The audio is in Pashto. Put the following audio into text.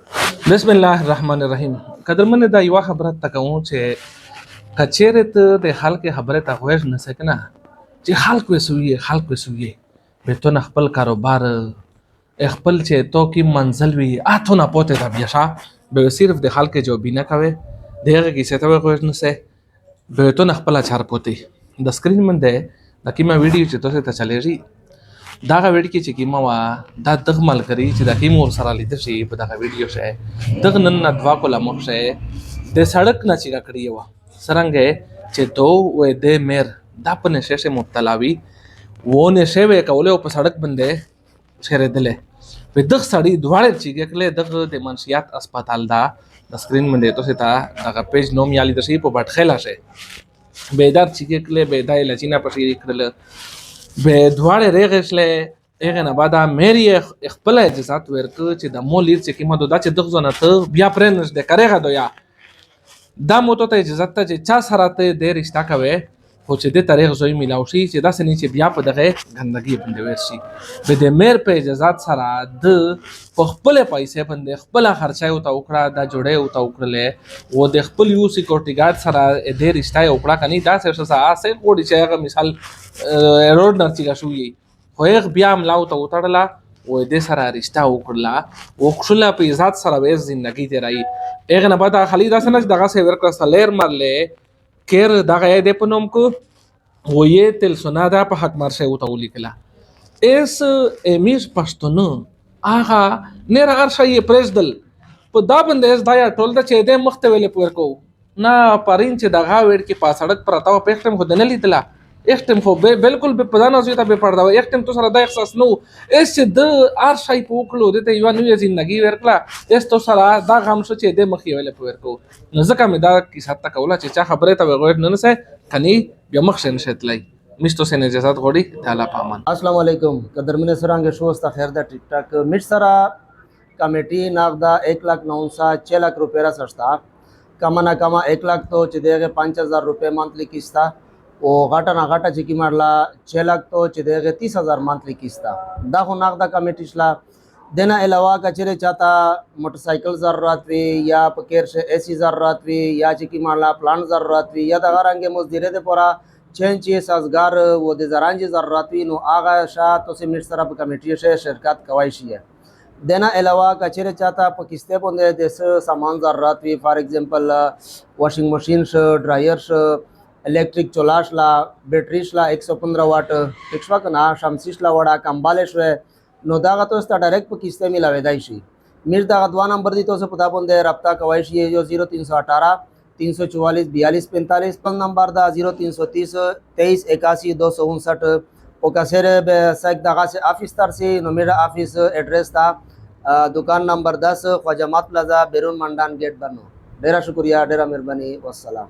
بسم الله الرحمن الرحیم. قدرمن دا یو خبره تکوم چې کچېره ته د خلک خبره ته غوږ نه سکنه چې خلک وسوي به تو نه خپل کاروبار خپل چې تو کی منزل وي اته نه پوته دا بیا به صرف د خلک جو بینه کوي دغه کی څه ته غوږ نه سه به تو نه خپل چار پوته د سکرین من ده د کیما ویډیو چې تاسو ته چلےږي دا ویډیو کې چې کیما وا دا دغه ملګری چې د کیمو سره لیدل شي په دغه ویډیو شه دغه نن دوا کوله مخ شه د سړک نه چې کړی و سرنګ چې تو و د میر دا په نشه شه مبتلا وي و نشه وې کوله په سړک باندې شهر دله په دغه سړی دواړه چې کله دغه د منشيات هسپتال دا د سکرین باندې تو ته دغه پیج نوم یالي د شي په بټخیلا شه بیدار چې کله بیدای لچینا پښې کړل به دواړه ریغشله هغه نه بعد مېری خپل اجازه ورکړ چې د مولیر چې کیمه دا چې دغه زنه ته بیا پرنس د کارېغه دویا دا موته ته اجازه ته چې چا سره ته د رښتا کوي خو چې د تاریخ زوی ملاو شي چې دا سني چې بیا په دغه غندګي باندې ورشي به د مېر په اجازه سره د خپل پیسې باندې خپل خرچه او تا وکړه دا جوړه او تا وکړلې و د خپل یو سکیورټی ګارد سره د رښتا وکړه کني دا څه څه اسه کوډي چې هغه مثال روډ نه چیګه شوې خو یې بیا ملاو ته وتړله و دې سره رښتا وکړله وکړله په عزت سره به ژوندۍ تیرای هغه نه بعد خالي دا سنج دغه سه ورکړه سلیر مرلې کیر دغه دې په نوم کو و یې تل سنا دا په حق مرشه وته ولیکلا اس امیش پښتون هغه نه هر شي پرېزدل په دا باندې دا یا ټول د چې دې مخته ویلې پور کو نه پرین چې دغه وړ کې پاسړک پرتا و پېختم خو نه لیدلا اختم خو بالکل به پدانه زوی ته به پړدا و اختم تو سره د احساس نو اس د ار شای پوکلو دته یو نو ژوندۍ ورکړه اس تو سره دا غم شو چې د مخې ویل پور کو نو ځکه مې دا کیسه تا کوله چې چا خبره ته وغوړ نه نسه کني بیا مخ شن شتلای مشتو سن اجازه غوړي تعالی پامان. السلام علیکم قدرمن سرانګ شو است خیر دا ټیک ټاک مټ سره کمیټي ناغدا 1,09,6 लाख रुपये را سستا کما نه کما 1 लाख تو چې دغه 5,000 रुपये منتلی کیستا او غاټه نه غاټه چې کی مړلا 6 लाख تو چې دغه 30,000 منتلی کیستا دا خو ناغدا کمیټي شلا دنه علاوه کچره چاته موټر سایکل ضرورت وی یا پکیر شه ایسی ضرورت وی یا چې کی مړلا پلان ضرورت وی یا د غرانګه مزدیره ده پورا چنچ سازگار و د زرانج ضرورت وی نو آغا شاه تو سه مټ سره په کمیټي شه شرکت کوي شي دنه علاوه کچره چاته په کیسته باندې د سامان ضرورت وی فار ایگزامپل واشنگ ماشین ش ډرایر ش इलेक्ट्रिक चोलाश ला बैटरीश ला 115 वाट टेक्सवा कना शमसीश ला वडा कंबालेश वे नो दागा तो स्टा डायरेक्ट पे किस्ते मिला वेदाइशी मिर दागा दवा नंबर दी तो से पता बंदे रब्ता कवाइशी जो 0318 344 42 45 पल नंबर दा 0330 23 81 259 ओकासेरे बे सैक दागा से ऑफिस तर से नो मेरा ऑफिस एड्रेस था दुकान नंबर 10 ख्वाजा मात प्लाजा बेरून मंडान गेट बनो डेरा शुक्रिया डेरा मेहरबानी वस्सलाम.